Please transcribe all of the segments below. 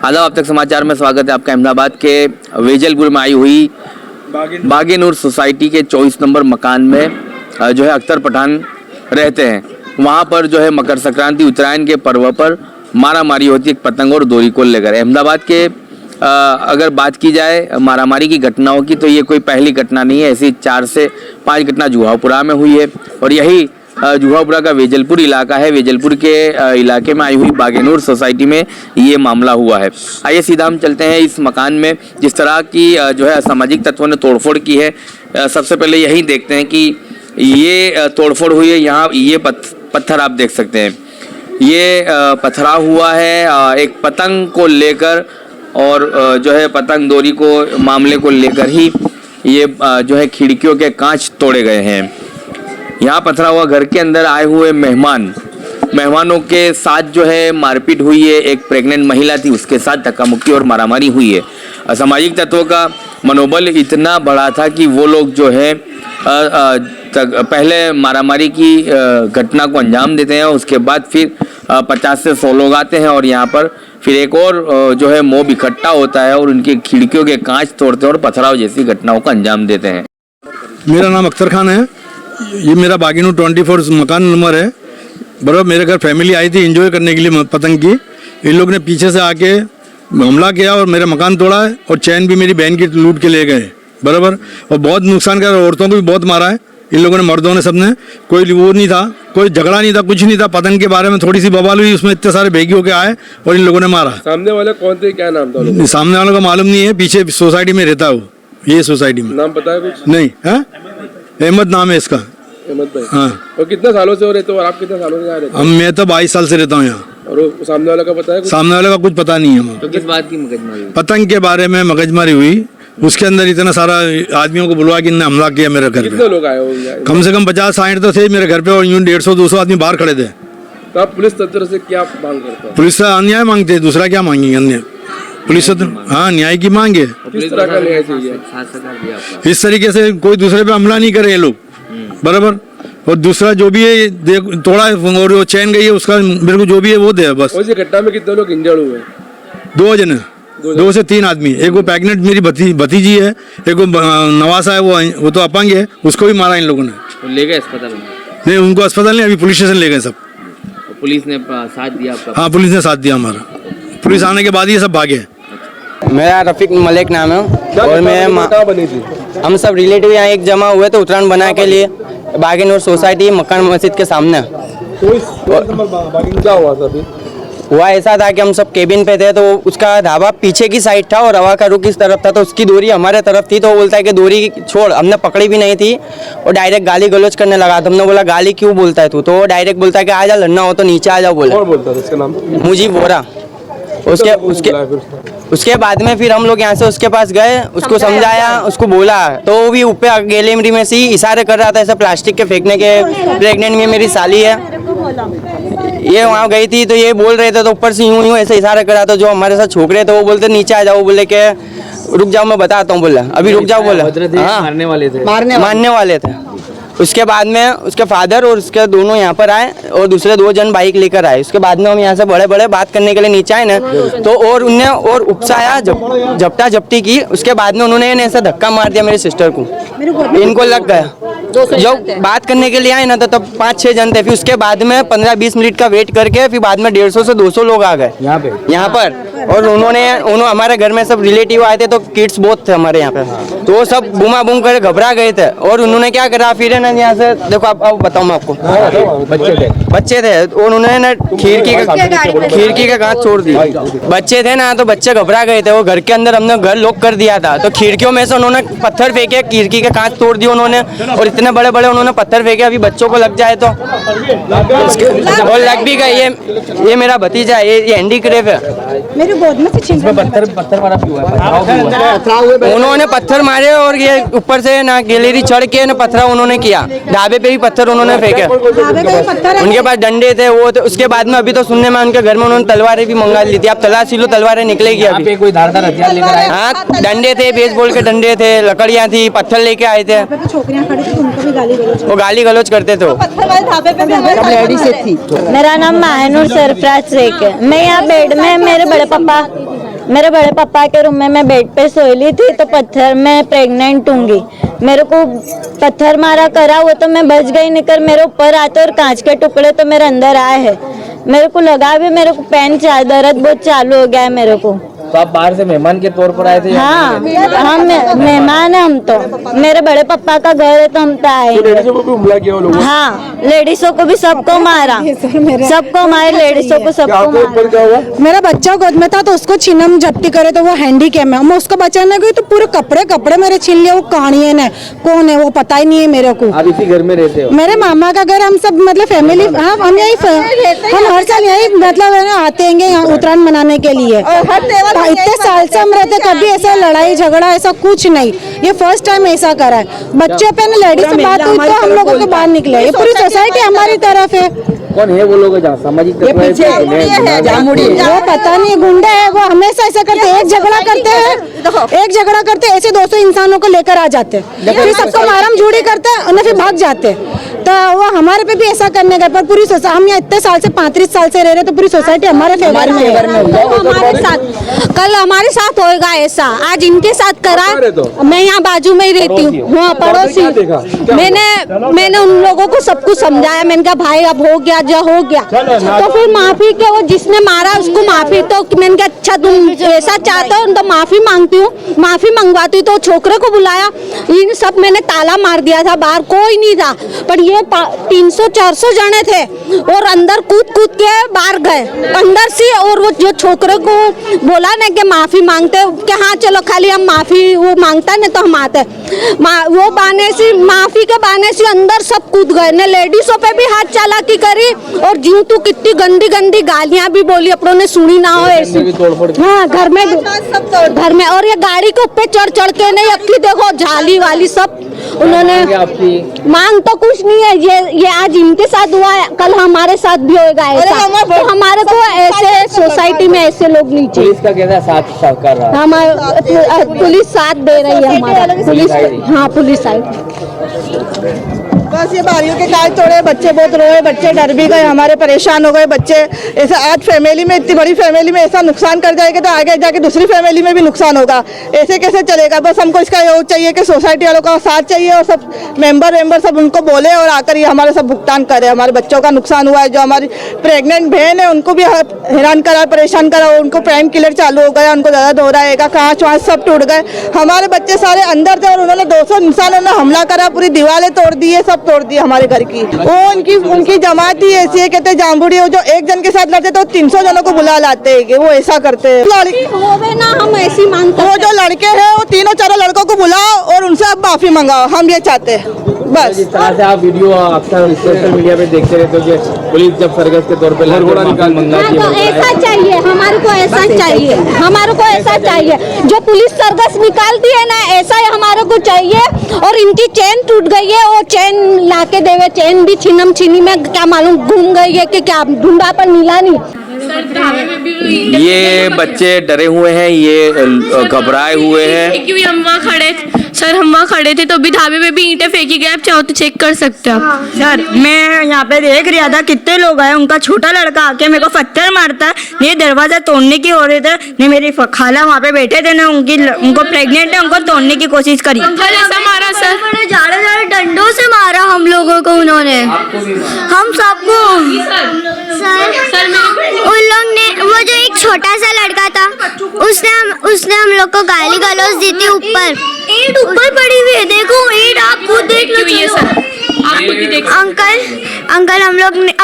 आदाब, अब तक समाचार में स्वागत है आपका। अहमदाबाद के वेजलपुर में आई हुई बागेनूर सोसाइटी के 24 नंबर मकान में जो है अख्तर पठान रहते हैं। वहाँ पर जो है मकर संक्रांति उत्तरायण के पर्व पर मारामारी होती है एक पतंग और डोरी को लेकर। अहमदाबाद के अगर बात की जाए मारामारी की घटनाओं की तो ये कोई पहली घटना नहीं है। ऐसी 4 से 5 घटना जुहापुरा में हुई है और यही जुहापुरा का वेजलपुर इलाका है। वेजलपुर के इलाके में आई हुई बागेनूर सोसाइटी में ये मामला हुआ है। आइए सीधा हम चलते हैं इस मकान में जिस तरह की जो है असामाजिक तत्वों ने तोड़फोड़ की है। सबसे पहले यही देखते हैं कि ये तोड़फोड़ हुई है। यहाँ ये पत्थर आप देख सकते हैं, ये पथराव हुआ है एक पतंग को लेकर और जो है पतंग डोरी को मामले को लेकर ही ये जो है खिड़कियों के कांच तोड़े गए हैं। यहाँ पथरा हुआ घर के अंदर आए हुए मेहमानों के साथ जो है मारपीट हुई है। एक प्रेग्नेंट महिला थी, उसके साथ धक्का मुक्की और मारामारी हुई है। असामाजिक तत्वों का मनोबल इतना बढ़ा था कि वो लोग जो है पहले मारामारी की घटना को अंजाम देते हैं, उसके बाद फिर 50 से 100 लोग आते हैं और यहाँ पर फिर एक और जो है मोब इकट्ठा होता है और उनकी खिड़कियों के कांच तोड़ते हैं और पथराव जैसी घटनाओं को अंजाम देते हैं। मेरा नाम अख्तर खान है। ये मेरा बागेनूर 24 मकान नंबर है। बराबर मेरे घर फैमिली आई थी एंजॉय करने के लिए पतंग की। इन लोग ने पीछे से आके हमला किया और मेरा मकान तोड़ा है और चैन भी मेरी बहन की लूट के ले गए। बराबर और बहुत नुकसान किया, औरतों को भी बहुत मारा है इन लोगों ने, मर्दों ने, सबने। कोई वो नहीं था, कोई झगड़ा नहीं था, कुछ नहीं था। पतंग के बारे में थोड़ी सी बवाल हुई, उसमें इतने सारे भेगी होके आए और इन लोगों ने मारा। सामने वाले कौन थे, क्या नाम था? सामने वालों का मालूम नहीं है, पीछे सोसाइटी में रहता है वो, ये सोसाइटी में। नाम पता है कुछ? नहीं है, अहमद नाम है इसका। अहमद भाई। हाँ। और कितने सालों से हो रहते हो और आप कितने सालों से यहाँ रहते हो? मैं तो 22 साल से रहता हूँ यहाँ। और सामने वाला का पता है कुछ? सामने वाले का कुछ पता नहीं है। तो किस बात की मगजमारी हुई? पतंग के बारे में मगजमारी हुई। उसके अंदर इतना सारा आदमियों को बुलवा के इन्होंने हमला किया मेरे घर पे। कितने लोग आए होंगे? कम से कम 50-60 तो थे मेरे घर पे और यूं 150-200 आदमी बाहर खड़े थे। तो आप पुलिस तंत्र से क्या मांग करते हो? पुलिस से अन्याय मांगते, दूसरा क्या मांगेंगे? अन्याय पुलिस से हाँ न्याय की मांगे। किस तरह का न्याय चाहिए? इस तरीके से कोई दूसरे पे हमला नहीं करे ये लोग। बराबर। और दूसरा जो भी है तोड़ा और वो चैन गई है उसका मेरे को जो भी है वो दे बस। उस घटना में कितने लोग इंजर्ड हुए? 2 जने, 2 से 3 आदमी। एक वो प्रेग्नेंट मेरी भतीजी है, एक वो नवासा है, वो तो अपंग है, उसको भी मारा इन लोगों ने। ले गए अस्पताल में? नहीं, उनको अस्पताल नहीं, अभी पुलिस स्टेशन ले गए सब। पुलिस ने साथ दिया आपका? हाँ, पुलिस ने साथ दिया हमारा। पुलिस आने के बाद ये सब भागे। मेरा रफीक मलिक नाम है और मैं बनी थी? हम सब रिलेटिव यहाँ एक जमा हुए थे उत्तरायण बनाने के लिए बागेनूर सोसाइटी मकान मस्जिद के सामने। क्या हुआ था अभी? हुआ ऐसा था कि हम सब केबिन पे थे तो उसका ढाबा पीछे की साइड था और हवा का रुख इस तरफ था, तो उसकी डोरी हमारे तरफ थी। तो वो बोलता है कि डोरी छोड़, हमने पकड़ी भी नहीं थी और डायरेक्ट गाली गलौज करने लगा। तो हमने बोला गाली क्यों बोलता है तू? तो वो डायरेक्ट बोलता है कि आ जा, लड़ना हो तो नीचे आ जाओ। बोला। कौन बोलता था? उसका नाम? मुझीब वोरा। उसके बाद में फिर हम लोग यहाँ से उसके पास गए, उसको समझाया, उसको बोला तो वो भी ऊपर गैलेमरी में से ही इशारे कर रहा था ऐसा प्लास्टिक के फेंकने के। प्रेग्नेंट में मेरी साली है, ये वहाँ गई थी तो ये बोल रहे थे तो ऊपर से यूं ऐसे इशारा कर रहा था। जो हमारे साथ छोकरे थे वो बोलते नीचे आ जाओ, बोले के रुक जाओ मैं बताता हूँ। बोला अभी रुक जाओ। बोला हाँ, मारने वाले थे। उसके बाद में उसके फादर और उसके दोनों यहाँ पर आए और दूसरे 2 जन बाइक लेकर आए। उसके बाद में हम यहाँ से बड़े बात करने के लिए नीचे आए ना, तो और उनने और उपसाया, झपटा झपटी की। उसके बाद में उन्होंने ऐसा धक्का मार दिया मेरी सिस्टर को, इनको लग गया। जब बात करने के लिए आए ना तो तब 5-6 जन थे। फिर उसके बाद में 15-20 मिनट का वेट करके फिर बाद में 150 से 200 लोग आ गए यहाँ पर। और उन्होंने हमारे घर में सब रिलेटिव आए थे तो किड्स बहुत थे हमारे यहाँ पे, तो वो सब बूमा बूम कर घबरा गए थे। और उन्होंने क्या करा फिर है ना यहाँ से देखो आप बताऊँ मैं आपको। बच्चे थे और उन्होंने खिड़की का कांच छोड़ दी। बच्चे थे ना तो बच्चे घबरा गए थे। वो घर के अंदर हमने घर लॉक कर दिया था तो खिड़कियों में से उन्होंने पत्थर फेंके, खिड़की के कांच तोड़ दिए उन्होंने। और इतने बड़े उन्होंने पत्थर फेंके, अभी बच्चों को लग जाए तो और लग भी गए। ये मेरा भतीजा है, ये हैंडीक्राफ्ट है। मेरे गोद में से पत्थर मारा उन्होंने पत्थर मारे और ये ऊपर से ना गैलरी चढ़ के ना पत्थर उन्होंने किया। ढाबे पे भी पत्थर उन्होंने फेंके, उनके पास डंडे थे वो। तो उसके बाद में अभी तो सुनने में उनके घर में उन्होंने तलवारें भी मंगा ली थी। आप तलाशी लो, तलवारें निकलेगी अभी। कोई धारदार हथियार लेकर आए? हाँ, डंडे थे, बेसबॉल के डंडे थे, लकड़ियाँ थी, पत्थर लेके आए थे। वो गाली गलौज करते थे। मेरा नाम महानूर सरफराज शेख है। मैं यहाँ बेड में, मेरे बड़े पापा मेरे बड़े पापा के रूम में मैं बेड पे सोई थी तो पत्थर में प्रेग्नेंट हूँगी, मेरे को पत्थर मारा करा, वो तो मैं बच गई, निकल मेरे ऊपर आते और कांच के टुकड़े तो मेरे अंदर आए हैं, मेरे को लगा भी, मेरे को पैन दर्द बहुत चालू हो गया है मेरे को। तो आप बाहर से मेहमान के तौर पर आए थे? हाँ, हम मेहमान है, हम तो मेरे बड़े पापा का घर है तो हम तो आए। लेडीजों को भी हमला किया वो लोगों? हाँ, लेडीजों को भी सबको मारा, सबको मारे, लेडीजों को सबको ऊपर क्या हुआ? मेरा बच्चा गोद में था तो उसको छीनम झपटी करे तो वो हैंडीकैप है, मैं उसको बचाने गई तो पूरे कपड़े मेरे छीन लिए। वो कहानी है कौन है वो पता ही नहीं है मेरे को। आप इसी घर में रहते हो? मेरे मामा का घर, हम सब मतलब फैमिली, हाँ हम यही, हम हर साल यही मतलब है ना आते हैं यहाँ उत्तरायण मनाने के लिए। इतने साल से हम रहते, कभी ऐसा लड़ाई झगड़ा ऐसा कुछ नहीं, ये फर्स्ट टाइम ऐसा करा है। बच्चे पे लेडीज से बात हुई तो हम लोगों को बाहर निकले। ये पूरी सोसाइटी हमारी तरफ है। कौन है वो लोग जहाँ सामाजिक तत्व है? वो पता नहीं, गुंडे है, वो हमेशा ऐसा करते हैं, एक झगड़ा करते हैं, ऐसे 200 इंसानों को लेकर आ जाते हैं, फिर सबको मारम झूड़ी करते हैं और फिर भाग जाते हैं। तो वो हमारे पे भी ऐसा करने गए, पर पूरी सोसाइटी, हम यहाँ इतने साल से 35 साल से रह रहे तो पूरी सोसाइटी हमारे फेवर में है। हमारे साथ कल हमारे साथ होएगा ऐसा, आज इनके साथ करा। मैं यहाँ बाजू में ही रहती हूँ, हाँ पड़ोसी। मैंने उन लोगों को सब कुछ समझाया, मैंने कहा भाई अब हो गया जो हो गया, तो फिर माफी के वो जिसने मारा उसको माफी, तो मैंने कहा अच्छा तुम ऐसा चाहते हो तो माफी मांगती हूँ, माफी मंगवाती हूँ। तो छोकरे को बुलाया, इन सब मैंने ताला मार दिया था, बाहर कोई नहीं था, पर ये 300-400 जने थे और अंदर कूद के बाहर गए अंदर से। और वो जो छोकरे को बोला ना कि माफी मांगते कि हाँ चलो खाली हम माफी वो मांगता ना तो हम आते, वो बहाने से माफी के बहाने से अंदर सब कूद गए ने। लेडीजों पे भी हाथ चालाकी करी और जीव तू कितनी गंदी गालियां भी बोली, अपनों ने सुनी ना हो ऐसी। हाँ घर में और ये गाड़ी के ऊपर चढ़ के नहीं, अक्की देखो झाली वाली सब उन्होंने। मांग तो कुछ नहीं है, ये आज इनके साथ हुआ है, कल हमारे साथ भी होएगा ऐसा। तो हमारे को ऐसे सोसाइटी में ऐसे लोग नहीं चाहिए। पुलिस का कैसा साथ सहकार रहा? हमारा पुलिस साथ दे रही है, हमारा पुलिस, हाँ पुलिस आई। बस ये बारियों के कांच तोड़े, बच्चे बहुत रोए, बच्चे डर भी गए, हमारे परेशान हो गए बच्चे। ऐसा आज फैमिली में, इतनी बड़ी फैमिली में ऐसा नुकसान कर जाएगा तो आगे जाके दूसरी फैमिली में भी नुकसान होगा, ऐसे कैसे चलेगा। बस हमको इसका ये चाहिए कि सोसाइटी वालों का साथ चाहिए और सब मेंबर सब उनको बोले और आकर ये हमारे सब भुगतान करे। हमारे बच्चों का नुकसान हुआ है, जो हमारी प्रेग्नेंट बहन है उनको भी हैरान करा, परेशान करा, उनको पेन किलर चालू हो गया, उनको ज़्यादा हो रहा है, कांच वाँच सब टूट गए। हमारे बच्चे सारे अंदर थे और उन्होंने 200 इंसानों ने हमला करा, पूरी दीवारें तोड़ दी है, सब तोड़ दिया हमारे घर की। वो उनकी जमात ही ऐसी है, कहते जामुड़ी हो, जो एक जन के साथ लड़ते तो 300 जनों को बुला लाते हैं, वो ऐसा करते हैं। ना हम ऐसी मांगते, वो जो लड़के हैं वो 3-4 लड़कों को बुलाओ और उनसे अब माफी मंगाओ, हम ये चाहते हैं बस। जिस तरह से आप वीडियो अक्सर सोशल मीडिया पे देखते रहते हो कि पुलिस जब सरगस के तौर पे घोड़ा निकाल ऐसा चाहिए हमारे को, ऐसा चाहिए हमारे को, ऐसा चाहिए जो पुलिस सरगस निकालती है ना, ऐसा ही हमारे को चाहिए। और इनकी चेन टूट गई है, वो चेन लाके देवे, चेन भी छीनम छीनी में क्या मालूम घूम गई है कि क्या, ढूंढा पर मिला नहीं। ये बच्चे डरे हुए हैं, ये घबराए हुए हैं क्योंकि हम वहाँ खड़े थे सर, हम वहाँ खड़े थे तो अभी ढाबे पे भी ईंटें फेंकी गए, आप चाहो तो चेक कर सकते हो। सर मैं यहाँ पे देख रहा था कितने लोग आए, उनका छोटा लड़का आके मेरे को पत्थर मारता है, ये दरवाजा तोड़ने की हो रहे थे, नहीं मेरी खाला वहाँ पे बैठे थे ना, उनको प्रेग्नेंट है, उनको तोड़ने की कोशिश करी। ऐसा मारा सर, जाड़े डंडों से मारा हम लोगों को उन्होंने, हम सबको। उन लोग ने, वो जो एक छोटा सा लड़का था उसने हम लोग को गाली गलौज दी थी, ईंट ऊपर पड़ी हुई है, देखो ईंट, आप खुद देख लो। ये सर अंकल हम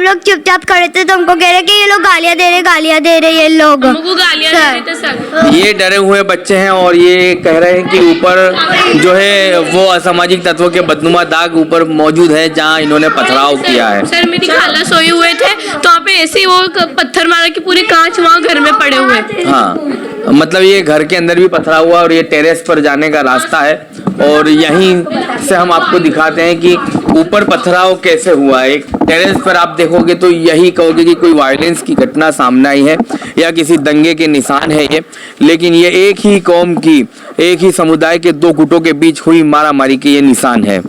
लोग चुपचाप खड़े थे तो हमको कह रहे कि ये लोग गालियाँ दे रहे ये लोग, हमको गालियाँ दे रहे थे सर। ये डरे हुए बच्चे हैं और ये कह रहे हैं कि ऊपर जो है वो असामाजिक तत्वों के बदनुमा दाग ऊपर मौजूद है जहां इन्होंने पथराव किया है। सर मेरी खाला सोए हुए थे तो वहाँ पे ऐसे ही वो पत्थर मारा कि पूरे कांच वहाँ घर में पड़े हुए थे। हाँ मतलब ये घर के अंदर भी पथरा हुआ और ये टेरेस पर जाने का रास्ता है और यहीं से हम आपको दिखाते हैं कि ऊपर पथराव कैसे हुआ है। एक टेरेस पर आप देखोगे तो यही कहोगे कि कोई वायलेंस की घटना सामने आई है या किसी दंगे के निशान है ये, लेकिन ये एक ही कौम की, एक ही समुदाय के दो गुटों के बीच हुई मारामारी के ये निशान है।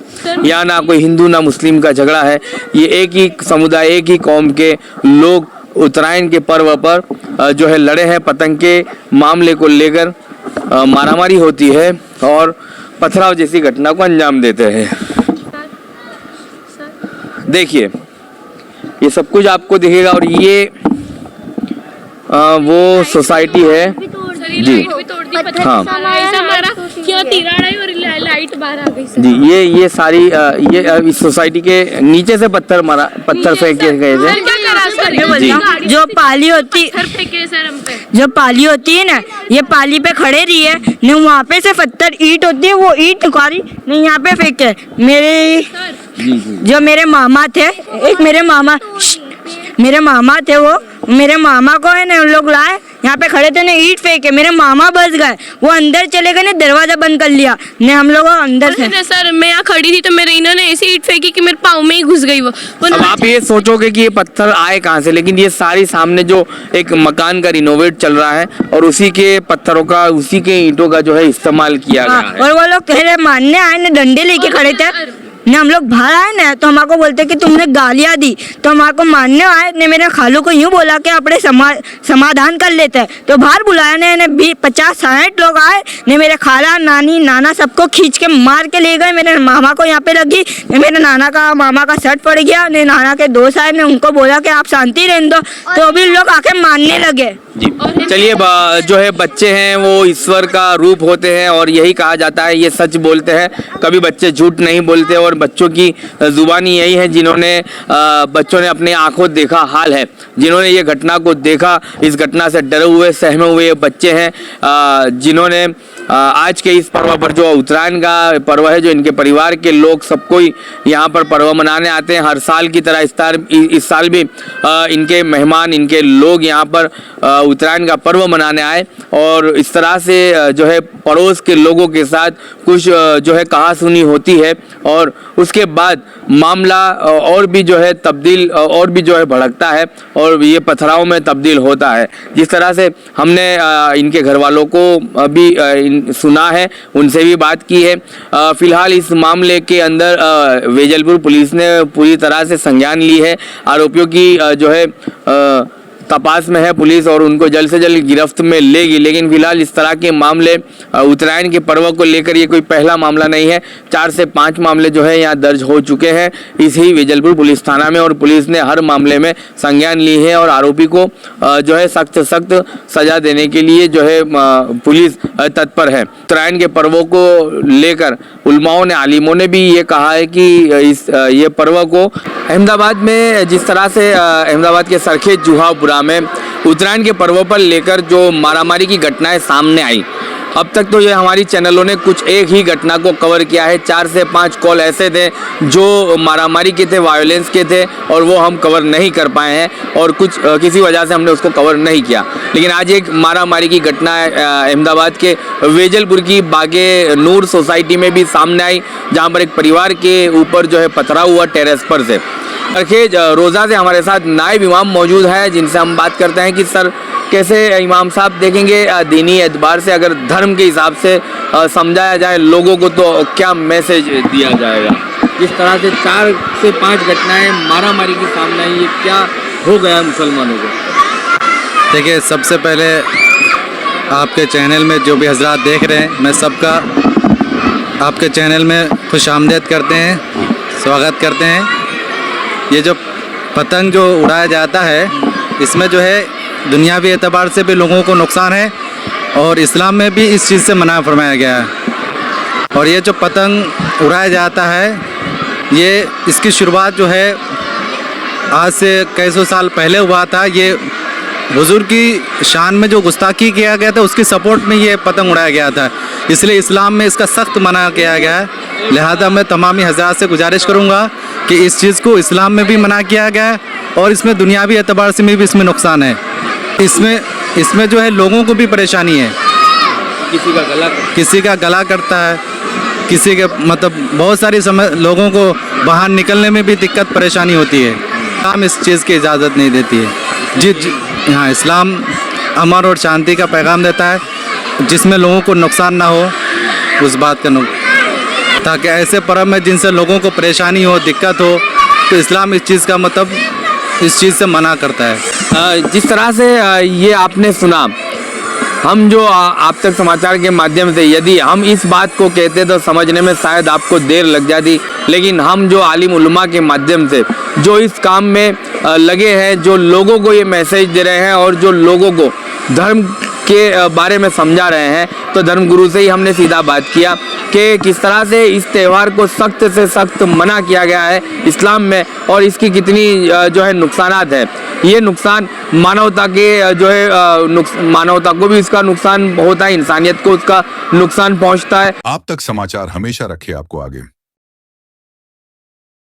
यहाँ ना कोई हिंदू ना मुस्लिम का झगड़ा है, ये एक ही समुदाय, एक ही कौम के लोग उत्तरायण के पर्व पर जो है लड़े हैं। पतंग के मामले को लेकर मारामारी होती है और पथराव जैसी घटना को अंजाम देते हैं। देखिए ये सब कुछ आपको दिखेगा और ये वो सोसाइटी है जी। हाँ लाइट बाहर आ गई सर। जी ये सारी ये इस सोसाइटी के नीचे से पत्थर फेंके गए थे जी। जो पाली होती फेंके सर हम पे। जो पाली होती है ना, ये पाली पे खड़े रही है ने, वहाँ पे से पत्थर ईंट होती है, वो ईंट निकाली ने यहाँ पे फेंके। मेरे जो मेरे मामा थे, एक मेरे मामा थे, वो मेरे मामा को है ना उन लोग लाए, यहाँ पे खड़े थे ने ईंट फेंके, मेरे मामा बच गए, वो अंदर चले गए ने, दरवाजा बंद कर लिया ने, हम लोग अंदर से। सर मैं यहाँ खड़ी थी तो मेरे इन्होंने ऐसी ईंट फेंकी कि मेरे पाँव में ही घुस गई वो। अब आप ये सोचोगे कि ये पत्थर आए कहाँ से, लेकिन ये सारी सामने जो एक मकान का रिनोवेट चल रहा है और उसी के पत्थरों का, उसी के ईंटों का जो है इस्तेमाल किया गया है। और वो लोग कह रहे मानने आए ने, डंडे लेके खड़े थे ने, हम लोग बाहर आए ना तो हमारे को बोलते कि तुमने गालियाँ दी, तो हमारे को मानने आए ने। मेरे खालू को यूँ बोला कि अपने समाधान कर लेते हैं, तो बाहर बुलाया ने 50-60 लोग आए ने, मेरे खाला नानी नाना सबको खींच के मार के ले गए। मेरे मामा को यहाँ पे लगी ने, मेरे मामा का शर्ट पड़ गया ने, नाना के दोस्त आए ने, उनको बोला कि आप शांति रहने दो, तो अभी लोग आके मारने लगे जी। चलिए जो है बच्चे हैं वो ईश्वर का रूप होते हैं और यही कहा जाता है, ये सच बोलते हैं, कभी बच्चे झूठ नहीं बोलते और बच्चों की जुबानी यही है। जिन्होंने बच्चों ने अपनी आंखों देखा हाल है, जिन्होंने ये घटना को देखा, इस घटना से डरे हुए सहमे हुए ये बच्चे हैं, जिन्होंने आज के इस पर्व पर, जो उत्तरायण का पर्व है, जो इनके परिवार के लोग सब कोई यहाँ पर पर्व मनाने आते हैं हर साल की तरह। इस साल भी इनके मेहमान, इनके लोग यहाँ पर उत्तरायण का पर्व मनाने आए और इस तरह से जो है पड़ोस के लोगों के साथ कुछ जो है कहासुनी होती है और उसके बाद मामला और भी जो है तब्दील और भी जो है भड़कता है और ये पथराव में तब्दील होता है। जिस तरह से हमने इनके घर वालों को भी सुना है, उनसे भी बात की है। फिलहाल इस मामले के अंदर वेजलपुर पुलिस ने पूरी तरह से संज्ञान ली है। आरोपियों की जो है तपास में है पुलिस और उनको जल्द से जल्द गिरफ्त में लेगी। लेकिन फिलहाल इस तरह के मामले उत्तरायण के पर्व को लेकर ये कोई पहला मामला नहीं है, 4 से 5 मामले जो है यहाँ दर्ज हो चुके हैं इसी वेजलपुर पुलिस थाना में और पुलिस ने हर मामले में संज्ञान ली है और आरोपी को जो है सख्त सजा देने के लिए जो है पुलिस तत्पर है। उत्तरायण के पर्वों को लेकर उलमाओं ने, आलिमों ने भी ये कहा है कि ये पर्व को अहमदाबाद में, जिस तरह से अहमदाबाद के सरखेज जुहापुरा में उत्तरायण के पर्वों पर लेकर जो मारामारी की घटनाएं सामने आई, अब तक तो ये हमारी चैनलों ने कुछ एक ही घटना को कवर किया है। 4 से 5 कॉल ऐसे थे जो मारामारी के थे, वायलेंस के थे और वो हम कवर नहीं कर पाए हैं और किसी वजह से हमने उसको कवर नहीं किया। लेकिन आज एक मारामारी की घटना अहमदाबाद के वेजलपुर की बागे नूर सोसाइटी में भी सामने आई, जहाँ पर एक परिवार के ऊपर जो है पथराव हुआ टेरेस पर से। सरखेज रोज़ा से हमारे साथ नायब इमाम मौजूद है, जिनसे हम बात करते हैं कि सर कैसे इमाम साहब देखेंगे दीनी एतबार से, अगर धर्म के हिसाब से समझाया जाए लोगों को तो क्या मैसेज दिया जाएगा? जिस तरह से 4 से 5 घटनाएं मारामारी की सामने आई, ये क्या हो गया मुसलमानों को? देखिए, सबसे पहले आपके चैनल में जो भी हजरात देख रहे हैं, मैं सबका आपके चैनल में खुश आमदीद करते हैं, स्वागत करते हैं। ये जो पतंग जो उड़ाया जाता है, इसमें जो है दुनियावी एतबार से भी लोगों को नुकसान है और इस्लाम में भी इस चीज़ से मना फरमाया गया है। और ये जो पतंग उड़ाया जाता है, ये इसकी शुरुआत जो है आज से कई सौ साल पहले हुआ था। ये हुजूर की शान में जो गुस्ताखी किया गया था, उसकी सपोर्ट में ये पतंग उड़ाया गया था, इसलिए इस्लाम में इसका सख्त मना किया गया है। लिहाजा मैं तमामी हज़रात से गुजारिश करूँगा कि इस चीज़ को इस्लाम में भी मना किया गया है और इसमें दुनियावी एतबार से भी इसमें नुकसान है। इसमें जो है लोगों को भी परेशानी है, किसी का गला कटता है, किसी के मतलब बहुत सारी लोगों को बाहर निकलने में भी दिक्कत परेशानी होती है। इस्लाम इस चीज़ की इजाज़त नहीं देती है। जी हाँ, इस्लाम अमन और शांति का पैगाम देता है, जिसमें लोगों को नुकसान ना हो, उस बात का ताकि ऐसे पर्व में जिनसे लोगों को परेशानी हो, दिक्कत हो, तो इस्लाम इस चीज़ का मतलब इस चीज़ से मना करता है। जिस तरह से ये आपने सुना, हम जो आप तक समाचार के माध्यम से यदि हम इस बात को कहते तो समझने में शायद आपको देर लग जाती, लेकिन हम जो आलिम उलमा के माध्यम से जो इस काम में लगे हैं, जो लोगों को ये मैसेज दे रहे हैं और जो लोगों को धर्म के बारे में समझा रहे हैं, तो धर्मगुरु से ही हमने सीधा बात किया कि किस तरह से इस त्यौहार को सख्त से सख्त मना किया गया है इस्लाम में और इसकी कितनी जो है नुकसानात है। ये नुकसान मानवता के जो है मानवता को भी इसका नुकसान होता है, इंसानियत को उसका नुकसान पहुंचता है। आप तक समाचार हमेशा रखे आपको आगे।